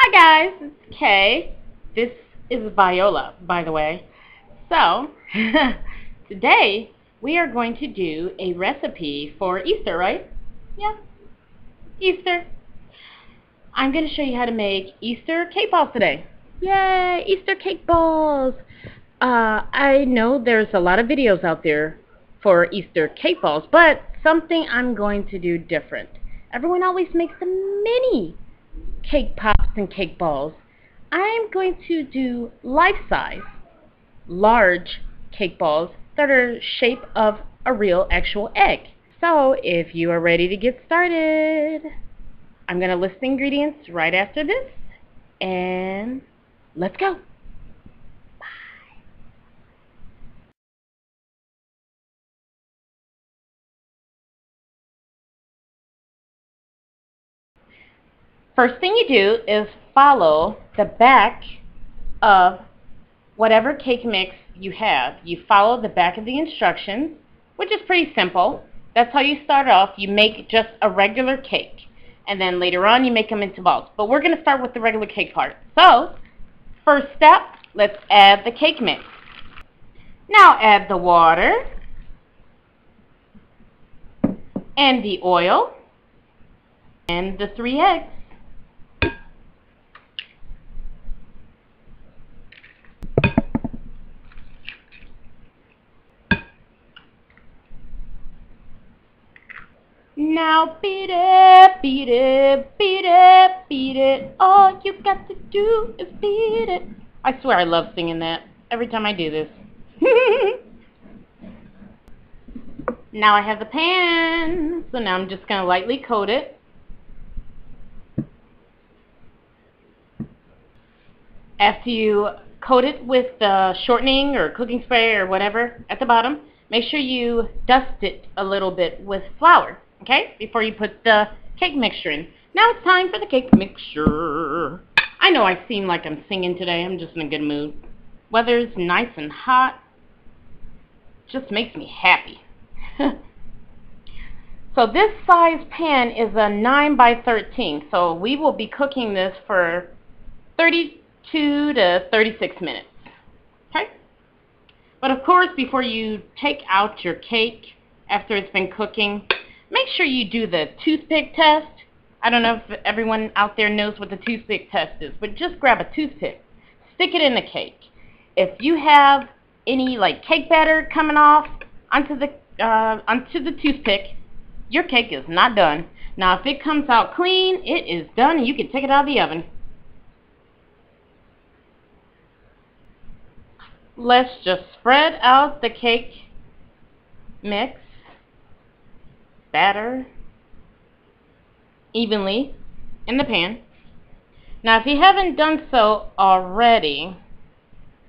Hi guys, it's Kay. This is Viola, by the way. So, today we are going to do a recipe for Easter, right? Yeah, Easter. I'm going to show you how to make Easter cake balls today. Yay, Easter cake balls! I know there's a lot of videos out there for Easter cake balls, but something I'm going to do different. Everyone always makes the mini cake pops and cake balls. I'm going to do life-size, large cake balls that are shape of a real actual egg. So if you are ready to get started, I'm going to list the ingredients right after this, and let's go. First thing you do is follow the back of whatever cake mix you have. You follow the back of the instructions, which is pretty simple. That's how you start off. You make just a regular cake, and then later on you make them into balls. But we're going to start with the regular cake part. So, first step, let's add the cake mix. Now add the water and the oil and the 3 eggs. Now beat it, beat it, beat it, beat it. All you got to do is beat it. I swear I love singing that every time I do this. Now I have the pan, so now I'm just going to lightly coat it. After you coat it with the shortening or cooking spray or whatever at the bottom, make sure you dust it a little bit with flour, okay, before you put the cake mixture in. Now it's time for the cake mixture. I know I seem like I'm singing today. I'm just in a good mood. Weather's nice and hot. Just makes me happy. So this size pan is a 9 by 13. So we will be cooking this for 32 to 36 minutes. Okay? But of course, before you take out your cake after it's been cooking, make sure you do the toothpick test. I don't know if everyone out there knows what the toothpick test is, but just grab a toothpick, stick it in the cake. If you have any like cake batter coming off onto the toothpick, your cake is not done. Now, if it comes out clean, it is done, and you can take it out of the oven. Let's just spread out the cake mix batter evenly in the pan. Now, if you haven't done so already,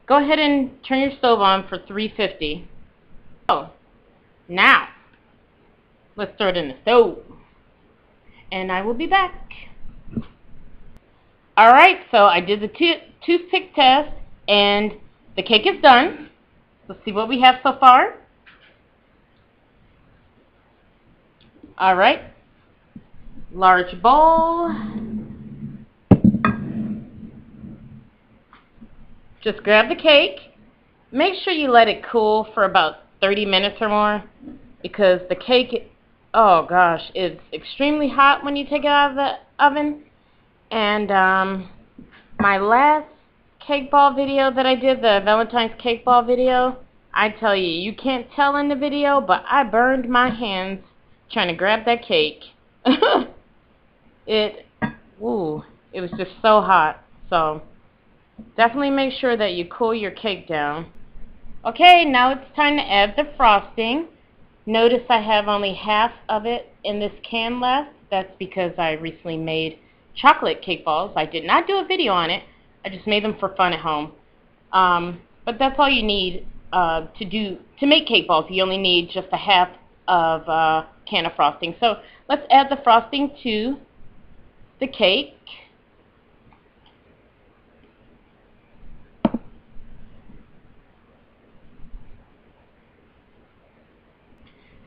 go ahead and turn your stove on for 350. So, now, let's throw it in the stove, and I will be back. Alright, so I did the toothpick test, and the cake is done. Let's see what we have so far. Alright, large bowl. Just grab the cake. Make sure you let it cool for about 30 minutes or more, because the cake, oh gosh, it's extremely hot when you take it out of the oven. And my last cake ball video that I did, the Valentine's cake ball video, I tell you, you can't tell in the video, but I burned my hands trying to grab that cake. It was just so hot. So definitely make sure that you cool your cake down. Okay, now it's time to add the frosting. Notice I have only half of it in this can left. That's because I recently made chocolate cake balls. I did not do a video on it. I just made them for fun at home. But that's all you need to make cake balls. You only need just a half of a can of frosting. So let's add the frosting to the cake.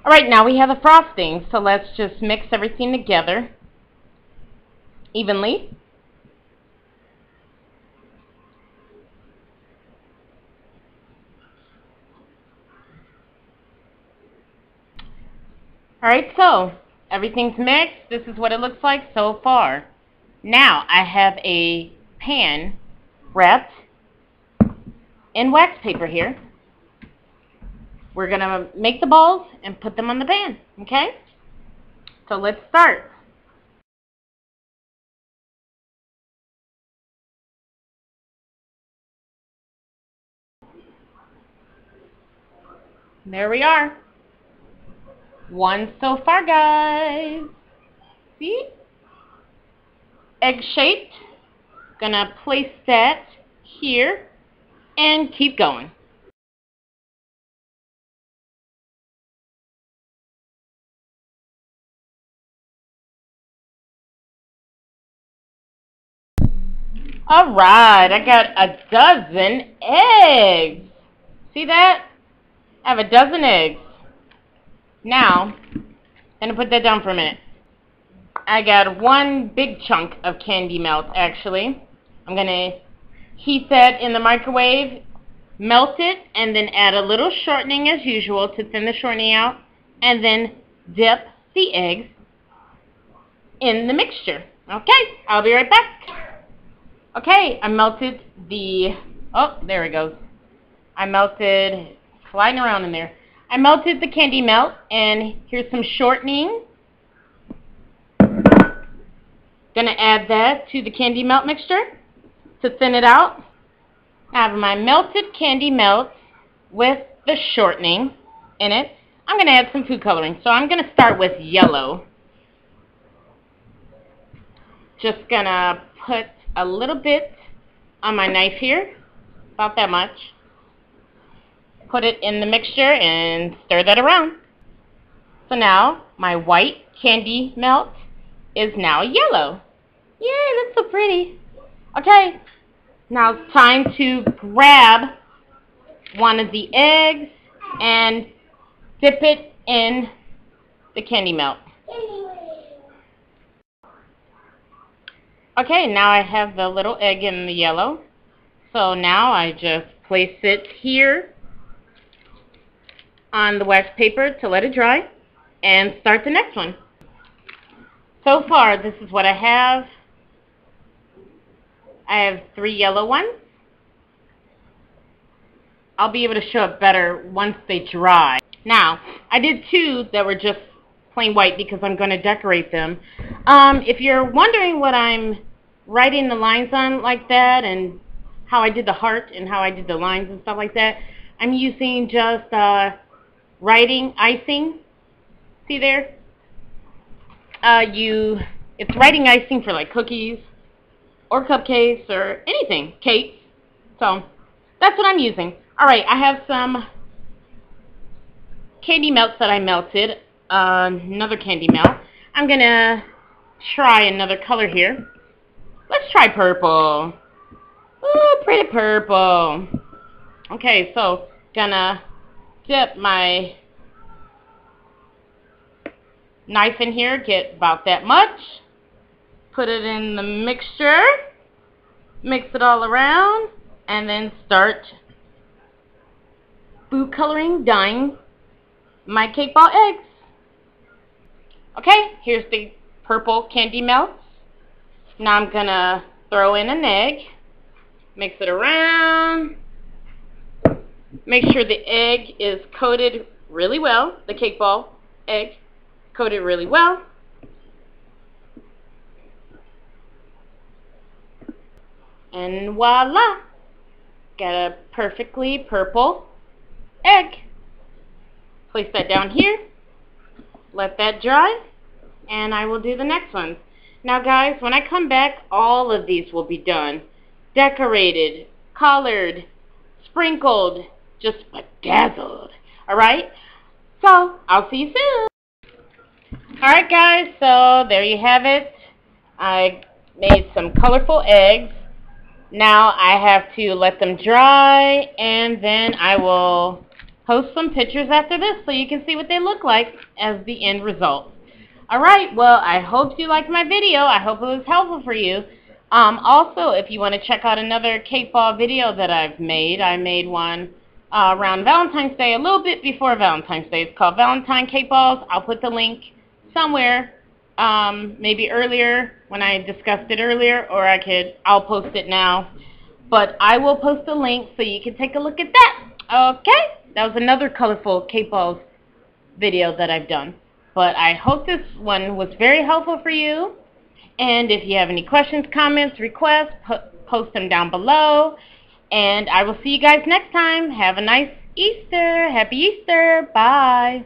Alright, now we have the frosting, so let's just mix everything together evenly. Alright, so everything's mixed. This is what it looks like so far. Now I have a pan wrapped in wax paper here. We're going to make the balls and put them on the pan, okay? So let's start. There we are. One so far, guys. See? Egg-shaped. Gonna place that here and keep going. Alright, I got a dozen eggs. See that? I have a dozen eggs. Now, I'm gonna put that down for a minute. I got one big chunk of candy melt, actually. I'm gonna heat that in the microwave, melt it, and then add a little shortening as usual to thin the shortening out, and then dip the eggs in the mixture. Okay, I'll be right back. Okay, I melted the, oh, there it goes. I melted, sliding around in there. I melted the candy melt, and here's some shortening. Gonna add that to the candy melt mixture to thin it out. I have my melted candy melt with the shortening in it. I'm gonna add some food coloring, so I'm gonna start with yellow. Just gonna put a little bit on my knife here, about that much. Put it in the mixture and stir that around. So now my white candy melt is now yellow. Yay, that's so pretty. Okay, now it's time to grab one of the eggs and dip it in the candy melt. Okay, now I have the little egg in the yellow. So now I just place it here on the wax paper to let it dry and start the next one. So far, this is what I have. I have 3 yellow ones. I'll be able to show it better once they dry. Now, I did 2 that were just plain white because I'm going to decorate them. If you're wondering what I'm writing the lines on like that and how I did the heart and how I did the lines and stuff like that, I'm using just writing icing. See there? It's writing icing for like cookies or cupcakes or anything, cakes. So that's what I'm using. Alright, I have some candy melts that I melted. Another candy melt. I'm gonna try another color here. Let's try purple. Ooh, pretty purple. Okay, so gonna dip my knife in here, get about that much. Put it in the mixture. Mix it all around. And then start food coloring, dyeing my cake ball eggs. Okay, here's the purple candy melts. Now I'm gonna throw in an egg. Mix it around. Make sure the egg is coated really well. The cake ball egg coated really well. And voila! Got a perfectly purple egg. Place that down here. Let that dry. And I will do the next one. Now guys, when I come back, all of these will be done. Decorated, colored, sprinkled, just bedazzled. Alright? So, I'll see you soon. Alright guys, so there you have it. I made some colorful eggs. Now I have to let them dry, and then I will post some pictures after this so you can see what they look like as the end result. Alright, well, I hope you liked my video. I hope it was helpful for you. Also, if you want to check out another cake ball video that I've made, I made one around Valentine's Day, a little bit before Valentine's Day. It's called Valentine Cake Balls. I'll put the link somewhere, maybe earlier when I discussed it earlier, or I'll post it now. But I will post a link so you can take a look at that. Okay? That was another colorful cake balls video that I've done. But I hope this one was very helpful for you. And if you have any questions, comments, requests, post them down below. And I will see you guys next time. Have a nice Easter. Happy Easter. Bye.